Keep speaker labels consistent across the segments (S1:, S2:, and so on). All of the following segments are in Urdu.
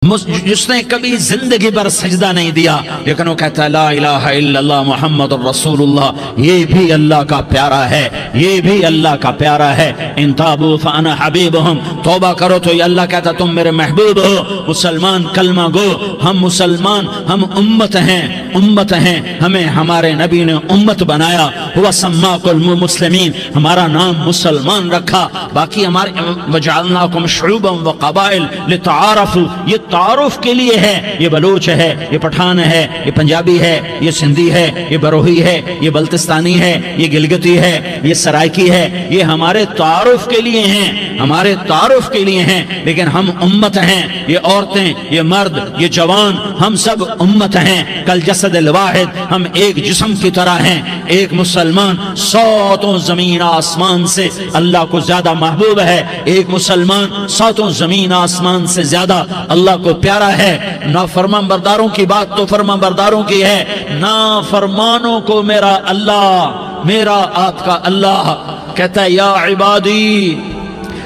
S1: جس نے کبھی زندگی پر سجدہ نہیں دیا لیکن وہ کہتا ہے لا الہ الا اللہ محمد الرسول اللہ، یہ بھی اللہ کا پیارا ہے، یہ بھی اللہ کا پیارا ہے۔ ان تابوا فانا حبیبہم، توبہ کرو تو یہ اللہ کہتا تم میرے محبوب ہو۔ مسلمان کلمہ گو، ہم مسلمان، ہم امت ہیں، امت ہیں، ہمیں ہمارے نبی نے امت بنایا، ہوا سماکم المسلمین، ہمارا نام مسلمان رکھا، باقی ہمارے وجعلناکم شعوبا وقبائل لتعارفوا، یہ تعارف کے لیے ہے، یہ بلوچ ہے، یہ پٹھان ہے، یہ پنجابی ہے، یہ سندھی ہے، یہ بروہی ہے، یہ بلتستانی ہے، یہ گلگتی ہے، یہ سرائکی ہے، یہ ہمارے تعارف کے لیے ہیں، ہمارے تعارف کے لیے ہیں، لیکن ہم امت ہیں، یہ عورتیں، یہ مرد، یہ جوان، ہم سب امت ہیں، کل جسد الواحد، ہم ایک جسم کی طرح ہیں۔ ایک مسلمان ساتوں زمین آسمان سے اللہ کو زیادہ محبوب ہے، ایک مسلمان ساتوں زمین آسمان سے زیادہ اللہ کو پیارا ہے۔ نافرمان برداروں کی بات تو فرمان برداروں کی ہے، نافرمانوں کو میرا اللہ، میرا آپ کا اللہ کہتا ہے یا عبادی،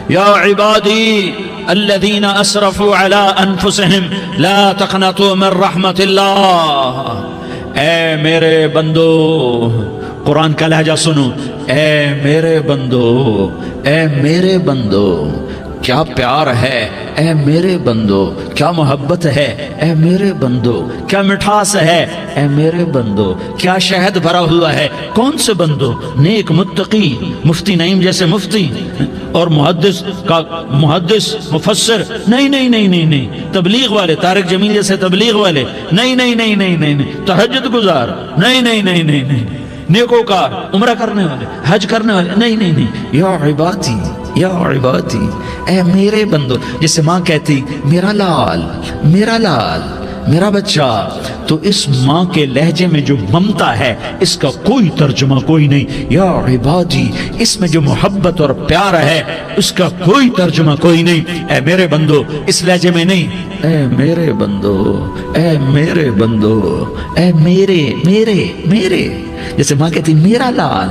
S1: یا عبادی الذین اسرفوا علی انفسہم لا تقنطوا من رحمت اللہ، اے میرے بندو، قرآن کا لہجہ سنو، اے میرے بندو، اے میرے بندو، کیا پیار ہے، اے میرے بندو، کیا محبت ہے، اے میرے بندو، کیا مٹھاس ہے، اے میرے بندو، کیا شہد بھرا ہوا ہے۔ کون سے بندو؟ نیک متقی، مفتی نعیم جیسے مفتی اور محدث مفسر، نہیں نہیں نہیں نہیں نہیں، تبلیغ والے طارق جمیل جیسے تبلیغ والے، نہیں نہیں نہیں نہیں نہیں، تہجد گزار، نہیں نہیں نہیں نہیں نہیں، نیکوکار، عمرہ کرنے والے، حج کرنے والے، نہیں نہیں نہیں، یا عبادی، یا عبادی، اے میرے بندو، جسے ماں کہتی میرا لال، میرا لال، میرا بچہ، تو اس ماں کے لہجے میں جو ممتا ہے اس کا کوئی ترجمہ کوئی نہیں۔ یا عبادی، اس میں جو محبت اور پیار ہے اس کا کوئی ترجمہ کوئی نہیں۔ اے میرے بندو، اس لہجے میں نہیں، اے میرے بندو، اے میرے بندو، اے میرے میرے میرے، جیسے ماں کہتی میرا لال،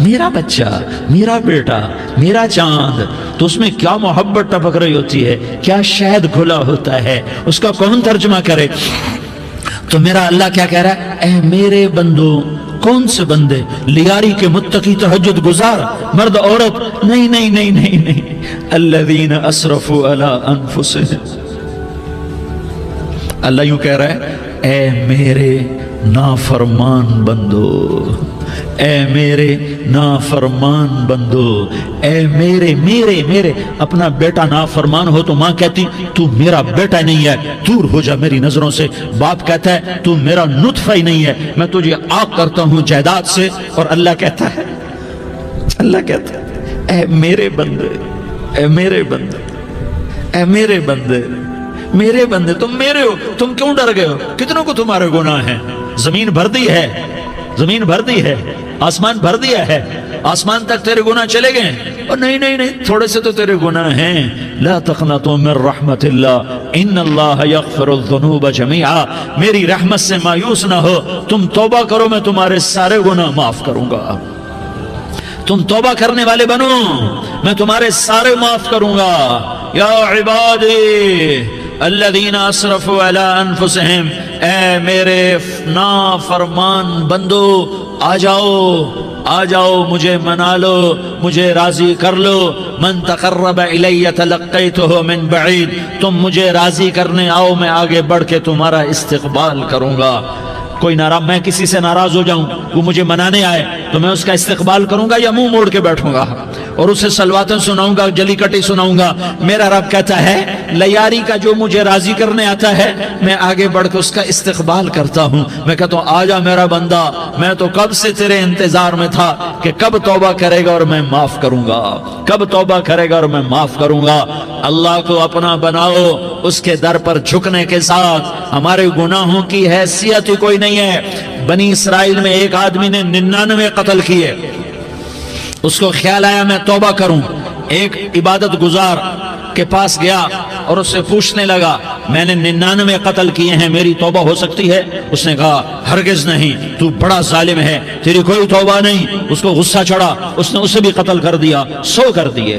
S1: میرا بچہ، میرا بیٹا، میرا چاند، تو اس میں کیا محبت ٹپک رہی ہوتی ہے، کیا شہد کھلا ہوتا ہے، اس کا کون ترجمہ کرے؟ تو میرا اللہ کیا کہہ رہا ہے؟ اے میرے بندو، کون سے بندے؟ لیاری کے متقی، تہجد گزار، مرد عورت، نہیں نہیں نہیں نہیں نہیں، الذین اسرفوا علی انفسہم، اللہ یوں کہہ رہا ہے اے میرے نافرمان بندو، اے میرے نافرمان بندو، اے میرے میرے میرے، اپنا بیٹا نافرمان ہو تو ماں کہتی تو میرا بیٹا نہیں ہے، دور ہو جا میری نظروں سے۔ باپ کہتا ہے تو میرا نطفہ ہی نہیں ہے، میں تجھے عاق کرتا ہوں جائیداد سے۔ اور اللہ کہتا ہے، اللہ کہتا ہے اے میرے بندے، اے میرے بندے، اے میرے بندے، میرے بندے، تم میرے ہو، تم کیوں ڈر گئے ہو؟ کتنوں کو تمہارے گناہ ہیں؟ زمین بھر دی ہے، زمین بھر دی ہے، آسمان بھر دیا ہے، آسمان تک تیرے گناہ چلے گئے، اور نہیں نہیں نہیں، تھوڑے سے تو تیرے گناہ ہیں۔ لا تقنطوا من رحمت اللہ ان اللہ یغفر الذنوب جميعا، میری رحمت سے مایوس نہ ہو، تم توبہ کرو میں تمہارے سارے گناہ معاف کروں گا، تم توبہ کرنے والے بنو میں تمہارے سارے معاف کروں گا۔ یا عبادی الذین اسرفوا علی انفسہم، اے میرے نافرمان بندو، آ جاؤ، آ جاؤ، مجھے منا لو، مجھے راضی کر لو۔ من تقرب الی تلقیتہ من بعید، تم مجھے راضی کرنے آؤ، میں آگے بڑھ کے تمہارا استقبال کروں گا۔ کوئی ناراض، میں کسی سے ناراض ہو جاؤں، وہ مجھے منانے آئے تو میں اس کا استقبال کروں گا یا منہ موڑ کے بیٹھوں گا اور اسے سلواتیں سناؤں گا، جلی کٹی سناؤں گا؟ میرا رب کہتا ہے لیاری کا جو مجھے راضی کرنے آتا ہے میں آگے بڑھ کے اس کا استقبال کرتا ہوں، میں کہتا ہوں آ جا میرا بندہ، میں تو کب سے تیرے انتظار میں تھا کہ کب توبہ کرے گا اور میں معاف کروں گا، کب توبہ کرے گا اور میں معاف کروں گا۔ اللہ کو اپنا بناؤ، اس کے در پر جھکنے کے ساتھ ہمارے گناہوں کی حیثیت ہی کوئی نہیں ہے۔ بنی اسرائیل میں ایک آدمی نے 99 قتل کیے، اس کو خیال آیا میں توبہ کروں، ایک عبادت گزار کے پاس گیا اور اس سے پوچھنے لگا میں نے 99 قتل کیے ہیں، میری توبہ ہو سکتی ہے؟ اس نے کہا ہرگز نہیں، تو بڑا ظالم ہے، تیری کوئی توبہ نہیں۔ اس کو غصہ چڑھا، اس نے اسے بھی قتل کر دیا، 100 کر دیے۔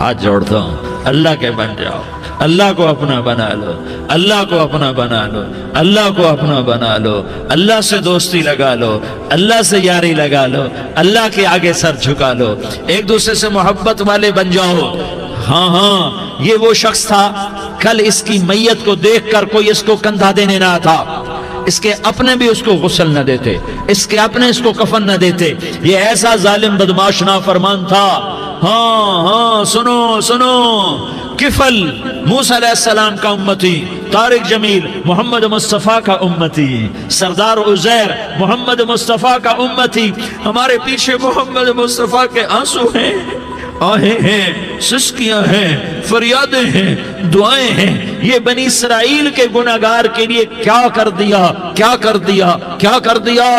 S1: ہاتھ جوڑتا ہوں، اللہ کے بن جاؤ، اللہ کو اپنا بنا لو، اللہ کو اپنا بنا لو، اللہ کو اپنا بنا لو، اللہ سے دوستی لگا لو، اللہ سے یاری لگا لو، اللہ کے آگے سر جھکا لو، ایک دوسرے سے محبت والے بن جاؤ۔ ہاں ہاں، یہ وہ شخص تھا، کل اس کی میت کو دیکھ کر کوئی اس کو کندھا دینے نہ تھا، اس کے اپنے بھی اس کو غسل نہ دیتے، اس کے اپنے اس کو کفن نہ دیتے، یہ ایسا ظالم بدماش نافرمان تھا۔ ہاں ہاں، سنو سنو، کفل موسیٰ علیہ السلام کا امتی، طارق جمیل محمد مصطفیٰ کا امتی، سردار عزیر محمد مصطفیٰ کا امتی، ہمارے پیچھے محمد مصطفیٰ کے آنسو ہیں، آہیں ہیں، سسکیاں ہیں، فریادیں ہیں، دعائیں ہیں، یہ بنی اسرائیل کے گناہگار کے لیے کیا کر دیا، کیا کر دیا، کیا کر دیا۔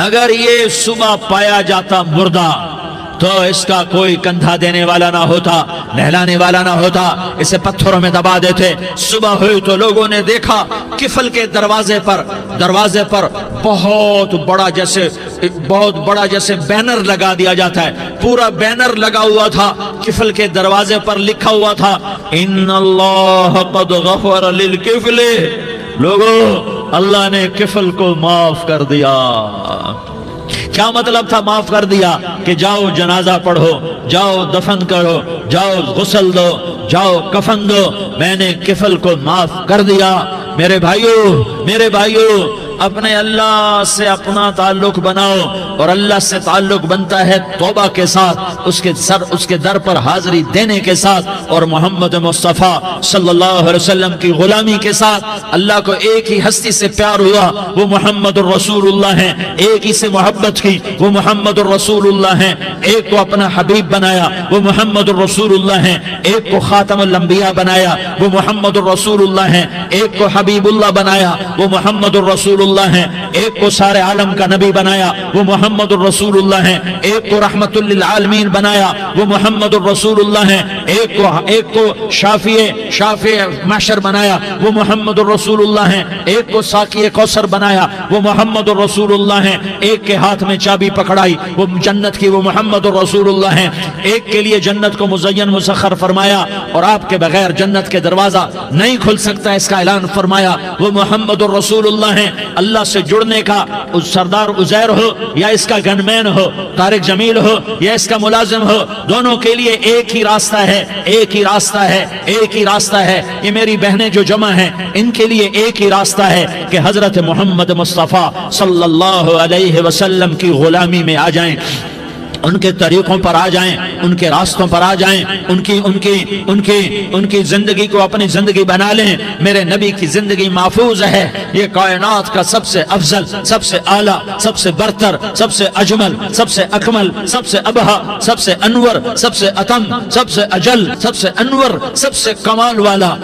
S1: اگر یہ صبح پایا جاتا مردہ تو اس کا کوئی کندھا دینے والا نہ ہوتا، نہلانے والا نہ ہوتا، اسے پتھروں میں دبا دیتے۔ صبح ہوئی تو لوگوں نے دیکھا کفل کے دروازے پر بہت بڑا جیسے بینر لگا دیا جاتا ہے، پورا بینر لگا ہوا تھا، کفل کے دروازے پر لکھا ہوا تھا ان اللہ قد غفر للکفل، لوگوں اللہ نے کفل کو معاف کر دیا۔ کیا مطلب تھا معاف کر دیا؟ کہ جاؤ جنازہ پڑھو، جاؤ دفن کرو، جاؤ غسل دو، جاؤ کفن دو، میں نے کفل کو معاف کر دیا۔ میرے بھائیو، اپنے اللہ سے اپنا تعلق بناؤ، اور اللہ سے تعلق بنتا ہے توبہ کے ساتھ، اس کے در پر حاضری دینے کے ساتھ، اور محمد مصطفیٰ صلی اللہ علیہ وسلم کی غلامی کے ساتھ۔ اللہ کو ایک ہی ہستی سے پیار ہوا، وہ محمد الرسول اللہ ہیں، ایک ہی سے محبت کی، وہ محمد الرسول اللہ ہیں، ایک کو اپنا حبیب بنایا، وہ محمد الرسول اللہ ہیں، ایک کو خاتم الانبیاء بنایا، وہ محمد الرسول اللہ ہیں، ایک کو حبیب اللہ بنایا، وہ محمد الرسول اللہ ہیں، ایک کو سارے عالم کا نبی بنایا، وہ محمد الرسول اللہ ہیں، ایک کو رحمت للعالمین بنایا، وہ محمد الرسول اللہ ہیں، ایک کو شافع محشر بنایا، وہ محمد الرسول اللہ ہیں، ایک کو ساقی کوثر بنایا، وہ محمد الرسول اللہ ہیں، ایک کے ہاتھ میں چابی پکڑائی وہ جنت کی، وہ محمد الرسول اللہ ہیں، ایک کے لیے جنت کو مزین مسخر فرمایا اور آپ کے بغیر جنت کے دروازہ نہیں کھل سکتا اس کا اعلان فرمایا، وہ محمد الرسول اللہ ہیں۔ اللہ سے جڑنے کا سردار عزیر ہو یا اس کا گنمین ہو، طارق جمیل ہو یا اس کا ملازم ہو، دونوں کے لیے ایک ہی راستہ ہے، ایک ہی راستہ ہے، ایک ہی راستہ ہے۔ یہ میری بہنیں جو جمع ہیں ان کے لیے ایک ہی راستہ ہے کہ حضرت محمد مصطفیٰ صلی اللہ علیہ وسلم کی غلامی میں آ جائیں، ان کے طریقوں پر آ جائیں، ان کے راستوں پر آ جائیں، ان کی زندگی کو اپنی زندگی بنا لیں۔ میرے نبی کی زندگی محفوظ ہے، یہ کائنات کا سب سے افضل، سب سے اعلیٰ، سب سے برتر، سب سے اجمل، سب سے اکمل، سب سے ابہا، سب سے انور، سب سے اتم، سب سے اجل، سب سے انور، سب سے کمال والا،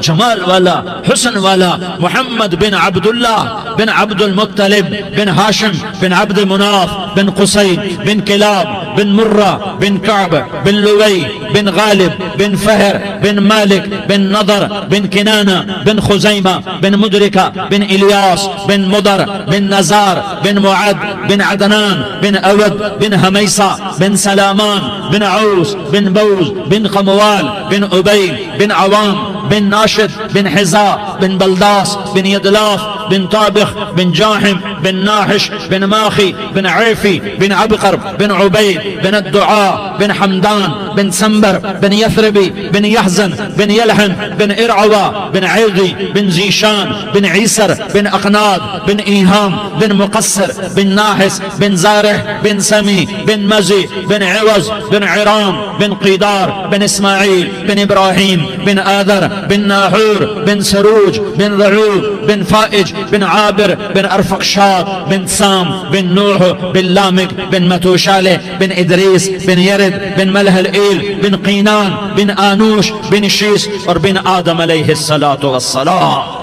S1: جمال والا، حسن والا، محمد بن عبداللہ بن عبد المطلب بن ہاشم بن عبد مناف بن قصی بن کلاب بن مرہ بن کعب بن لوی بن غالب بن فہر بن مالک بن نضر بن کنانہ بن خزیمہ بن مدرکہ بن الیاس بن مدر بن نزار بن معد بن عدنان بن اود بن حمیسہ بن سلامان بن عوس بن بوز بن قموال بن عبید بن عوام بن ناشد بن حزاء بن بلداس بن يدلاف بن طابخ بن جاحم بن ناحش بن ماخي بن عيفي بن عبقر بن عبيد بن الدعاء بن حمدان بن سنبر بن يثربي بن يحزن بن يلحن بن إرعوى بن عيغي بن زيشان بن عيسر بن أقناد بن إيهام بن مقصر بن ناحس بن زارح بن سمي بن مزي بن عوز بن عرام بن قيدار بن إسماعيل بن إبراهيم بن آذر بن ناحور بن سروج بن رعوب بن فائج بن عابر بن أرفقشاد بن سام بن نوح بن لامك بن متوشالة بن إدريس بن يرد بن ملح الإيل بن قينان بن آنوش بن شيس اور بن آدم علیہ الصلاة والسلام۔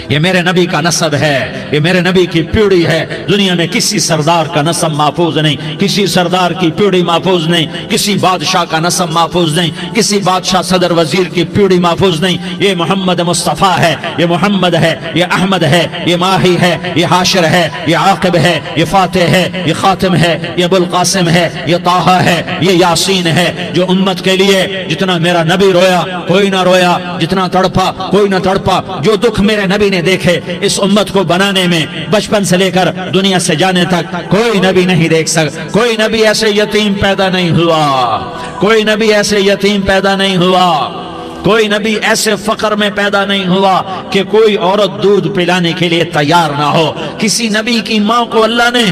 S1: یہ میرے نبی کا نسب ہے، یہ میرے نبی کی پیڑھی ہے۔ دنیا میں کسی سردار کا نسب محفوظ نہیں، کسی سردار کی پیڑھی محفوظ نہیں، کسی بادشاہ کا نسب محفوظ نہیں، کسی بادشاہ صدر وزیر کی پیڑھی محفوظ نہیں۔ یہ محمد مصطفیٰ ہے، یہ محمد ہے، یہ احمد ہے، یہ ماہی ہے، یہ حاشر ہے، یہ عاقب ہے، یہ فاتح ہے، یہ خاتم ہے، یہ ابو القاسم ہے، یہ طٰہٰ ہے، یہ یاسین ہے۔ جو امت کے لیے جتنا میرا نبی رویا کوئی نہ رویا، جتنا تڑپا کوئی نہ تڑپا، جو دکھ میرے نبی نے دیکھے اس امت کو بنانے میں، بچپن سے لے کر دنیا سے جانے تک کوئی نبی نہیں دیکھ سکتا۔ کوئی نبی ایسے یتیم پیدا نہیں ہوا، کوئی نبی ایسے یتیم پیدا نہیں ہوا، کوئی نبی ایسے فقر میں پیدا نہیں ہوا کہ کوئی عورت دودھ پلانے کے لیے تیار نہ ہو۔ کسی نبی کی ماں کو اللہ نے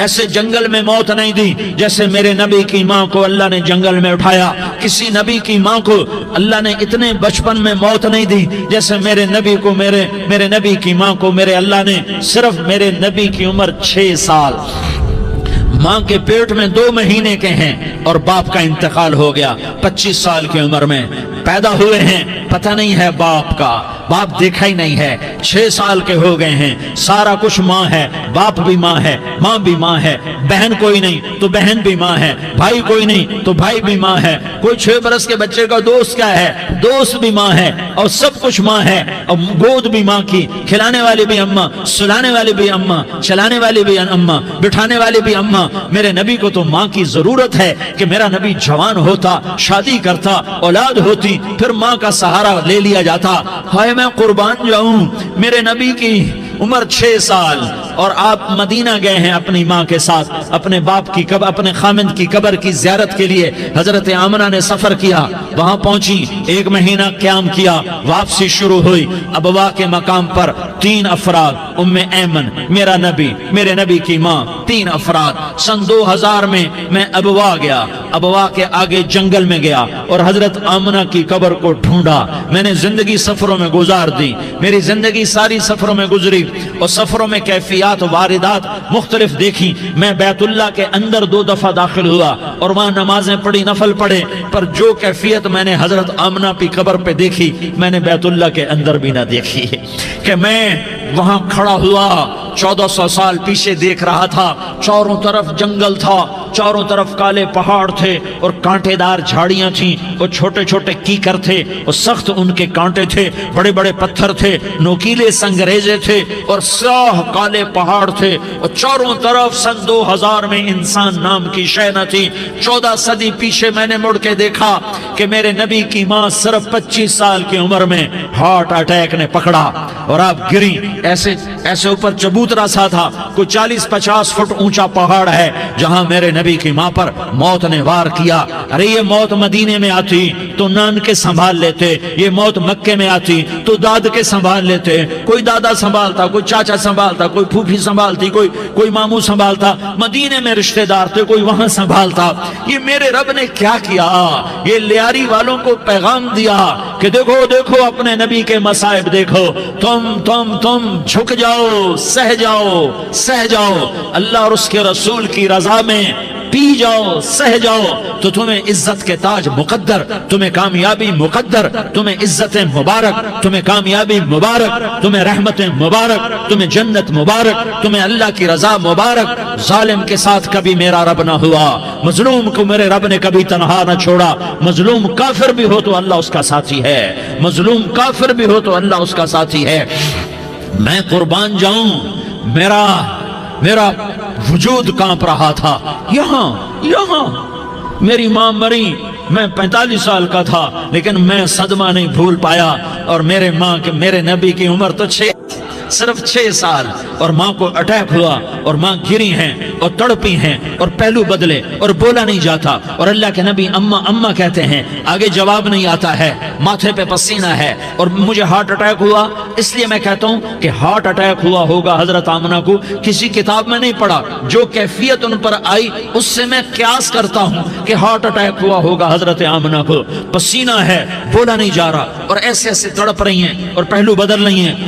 S1: ایسے جنگل میں موت نہیں دی جیسے میرے نبی کی ماں کو اللہ نے جنگل میں اٹھایا۔ کسی نبی کی ماں کو اللہ نے اتنے بچپن میں موت نہیں دی جیسے میرے نبی کو، میرے نبی کی ماں کو میرے اللہ نے صرف میرے نبی کی عمر 6 سال، ماں کے پیٹ میں 2 مہینے کے ہیں اور باپ کا انتقال ہو گیا 25 سال کی عمر میں پیدا ہوئے ہیں، پتہ نہیں ہے باپ کا، باپ دیکھا ہی نہیں ہے، 6 سال کے ہو گئے ہیں، سارا کچھ ماں ہے، باپ بھی ماں ہے، ماں بھی ماں ہے، بہن کوئی نہیں تو بہن بھی ماں ہے، بھائی کوئی نہیں تو بھائی بھی ماں ہے، کوئی 6 برس کے بچے کا دوست کیا ہے، دوست بھی ماں ہے، اور سب کچھ ماں ہے، اور گود بھی ماں کی، کھلانے والی بھی اماں، سلانے والی بھی اماں، چلانے والی بھی اماں، بٹھانے والی بھی اماں۔ میرے نبی کو تو ماں کی ضرورت ہے کہ میرا نبی جوان ہوتا، شادی کرتا، اولاد ہوتی، پھر ماں کا سہارا لے لیا جاتا۔ ہائے میں قربان جاؤں، میرے نبی کی عمر 6 سال اور آپ مدینہ گئے ہیں اپنی ماں کے ساتھ، اپنے باپ کی قبر، اپنے خامند کی قبر کی زیارت کے لیے حضرت آمنہ نے سفر کیا، وہاں پہنچی، 1 مہینہ قیام کیا، واپسی شروع ہوئی۔ ابوا کے مقام پر 3 افراد، ام ایمن، میرا نبی، میرے نبی کی ماں، 3 افراد۔ سن 2000 میں ابوا گیا، ابوا کے آگے جنگل میں گیا اور حضرت آمنہ کی قبر کو ڈھونڈا۔ میں نے زندگی سفروں میں گزار دی، میری زندگی ساری سفروں میں گزری، اور سفروں میں کیفیات واردات مختلف دیکھی۔ میں بیت اللہ کے اندر 2 دفعہ داخل ہوا اور وہاں نمازیں پڑھی، نفل پڑھے، پر جو کیفیت میں نے حضرت آمنہ کی قبر پہ دیکھی میں نے بیت اللہ کے اندر بھی نہ دیکھی، کہ میں وہاں کھڑا ہوا 1400 سال پیچھے دیکھ رہا تھا، چاروں طرف جنگل تھا، چاروں طرف کالے پہاڑ تھے اور کانٹے دار جھاڑیاں تھیں، اور چھوٹے چھوٹے کیکر تھے اور سخت ان کے کانٹے تھے، بڑے بڑے پتھر تھے، نوکیلے سنگریزے تھے اور سیاہ کالے پہاڑ تھے، اور چاروں طرف سن 2000 میں انسان نام کی شے نہ تھی۔ 14 صدی پیچھے میں نے مڑ کے دیکھا کہ میرے نبی کی ماں صرف 25 سال کی عمر میں ہارٹ اٹیک نے پکڑا اور آپ گری، ایسے اوپر چبوترا سا تھا، کوئی 40-50 فٹ اونچا پہاڑ ہے جہاں میرے نبی کی ماں پر موت نے وار کیا۔ ارے یہ موت مدینے میں آتی تو نان کے سنبھال لیتے، یہ موت مکے میں آتی تو داد کے سنبھال لیتے، کوئی دادا سنبھالتا، کوئی چاچا سنبھالتا، کوئی پھوپھی سنبھالتی، کوئی ماموں سنبھالتا، مدینے میں رشتہ دار تھے کوئی وہاں سنبھالتا۔ یہ میرے رب نے کیا کیا؟ یہ لیاری والوں کو پیغام دیا کہ دیکھو دیکھو اپنے نبی کے مصائب دیکھو، تم جھک جاؤ، سہ جاؤ، اللہ اور اس کے رسول کی رضا میں پی جاؤ، سہ جاؤ، تو تمہیں عزت کے تاج مقدر، تمہیں کامیابی مقدر، تمہیں عزت مبارک، تمہیں کامیابی مبارک، تمہیں رحمت مبارک، تمہیں جنت مبارک، تمہیں اللہ کی رضا مبارک۔ ظالم کے ساتھ کبھی میرا رب نہ ہوا، مظلوم کو میرے رب نے کبھی تنہا نہ چھوڑا۔ مظلوم کافر بھی ہو تو اللہ اس کا ساتھی ہے، مظلوم کافر بھی ہو تو اللہ اس کا ساتھی ہے۔ میں قربان جاؤں، میرا وجود کانپ رہا تھا۔ یہاں میری ماں مری، میں 45 سال کا تھا، لیکن میں صدمہ نہیں بھول پایا، اور میرے نبی کی عمر تو صرف 6 سال، اور ماں کو اٹیک ہوا اور ماں گری ہیں اور تڑپی ہیں اور پہلو بدلے اور بولا نہیں جاتا، اور اللہ کے نبی اماں کہتے ہیں، آگے جواب نہیں آتا ہے، ماتھے پہ پسینہ ہے، اور مجھے ہارٹ اٹیک ہوا۔ اس لیے میں کہتا ہوں کہ ہارٹ اٹیک ہوا ہوگا حضرت آمنہ کو، کسی کتاب میں نہیں پڑھا، جو کیفیت ان پر آئی اس سے میں قیاس کرتا ہوں کہ ہارٹ اٹیک ہوا ہوگا حضرت آمنہ کو۔ پسینہ ہے، بولا نہیں جا رہا، اور ایسے تڑپ رہی ہیں اور پہلو بدل رہی ہیں،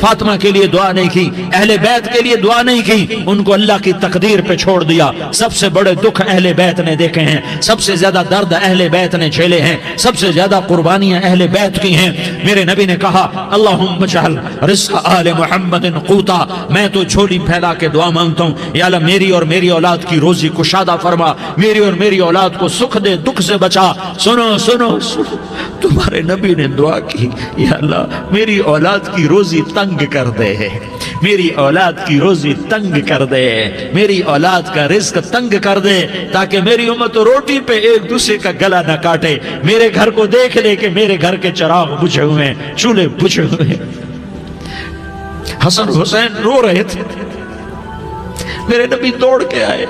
S1: فاطمہ کے لیے دعا نہیں کی, اہل بیت کے لیے دعا نہیں کی, ان کو اللہ کی تقدیر پہ چھوڑ دیا. سب سے بڑے دکھ اہل بیت نے دیکھے ہیں, سب سے زیادہ درد اہل بیت نے جھیلے ہیں, سب سے زیادہ قربانیاں اہل بیت کی ہیں. میرے نبی نے کہا اللہم اجعل رزق آل محمد قوتا, میں تو جھولی پھیلا کے دعا مانگتا ہوں, یا اللہ میری اور میری اولاد کی روزی کشادہ فرما, میری اور میری اولاد کو سکھ دے, دکھ سے بچا. سنو سنو سنو, تمہارے نبی نے دعا کی, یا اللہ میری اولاد کی روزی تنگ کر دے, میری اولاد کی روزی تنگ کر دے, میری اولاد کا رزق تنگ کر دے, تاکہ میری امت روٹی پہ ایک دوسرے کا گلا نہ کاٹے, میرے گھر کو دیکھ لے کہ میرے گھر کے چراغ بجھے ہوئے ہیں, چولہے بجھے ہوئے ہیں. حسن حسین رو رہے تھے, میرے نبی دوڑ کے آئے,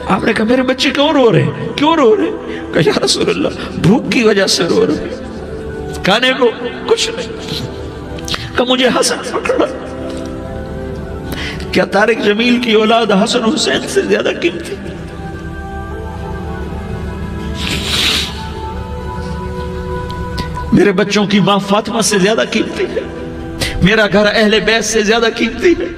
S1: آپ نے کہا میرے بچے کیوں رو رہے ہیں, کیوں رو رہے ہیں؟ کہا یا رسول اللہ بھوک کی وجہ سے رو رہے ہیں, کھانے کو کچھ نہیں. کہا مجھے حسن پکڑا. کیا طارق جمیل کی اولاد حسن حسین سے زیادہ قیمتی؟ میرے بچوں کی ماں فاطمہ سے زیادہ قیمتی ہے, میرا گھر اہل بیت سے زیادہ قیمتی ہے.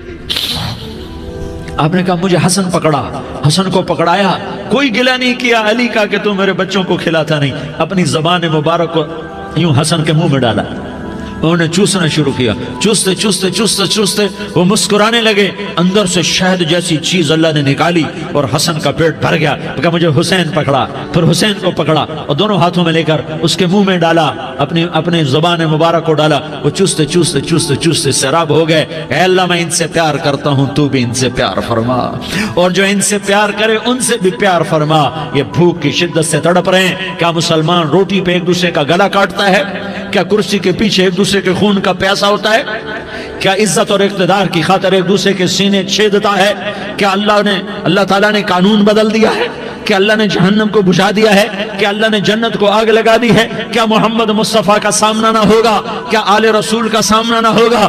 S1: آپ نے کہا مجھے حسن پکڑا, حسن کو پکڑایا, کوئی گلہ نہیں کیا علی کا کہ تم میرے بچوں کو کھلاتا نہیں, اپنی زبان مبارک کو یوں حسن کے منہ میں ڈالا, انہوں نے چوسنا شروع کیا, چوستے چوستے چوستے چوستے وہ مسکرانے لگے, اندر سے شہد جیسی چیز اللہ نے نکالی اور حسن کا پیٹ بھر گیا. کہا مجھے حسین پکڑا, پھر حسین کو پکڑا اور دونوں ہاتھوں میں لے کر اس کے منہ میں ڈالا, اپنے زبان مبارک کو ڈالا. وہ چوستے چوستے چوستے چوستے سیراب ہو گئے. اے اللہ میں ان سے پیار کرتا ہوں, تو بھی ان سے پیار فرما, اور جو ان سے پیار کرے ان سے بھی پیار فرما. یہ بھوک کی شدت سے تڑپ رہے ہیں. کیا مسلمان روٹی پہ ایک دوسرے کا گلا کاٹتا ہے؟ کیا کرسی کے پیچھے ایک دوسرے کے خون کا پیاسا ہوتا ہے؟ کیا عزت اور اقتدار کی خاطر ایک دوسرے کے سینے چھیدتا ہے؟ کیا اللہ تعالیٰ نے قانون بدل دیا ہے؟ کیا اللہ نے جہنم کو بجھا دیا ہے؟ کیا اللہ نے جنت کو آگ لگا دی ہے؟ کیا محمد مصطفیٰ کا سامنا نہ ہوگا؟ کیا آل رسول کا سامنا نہ ہوگا؟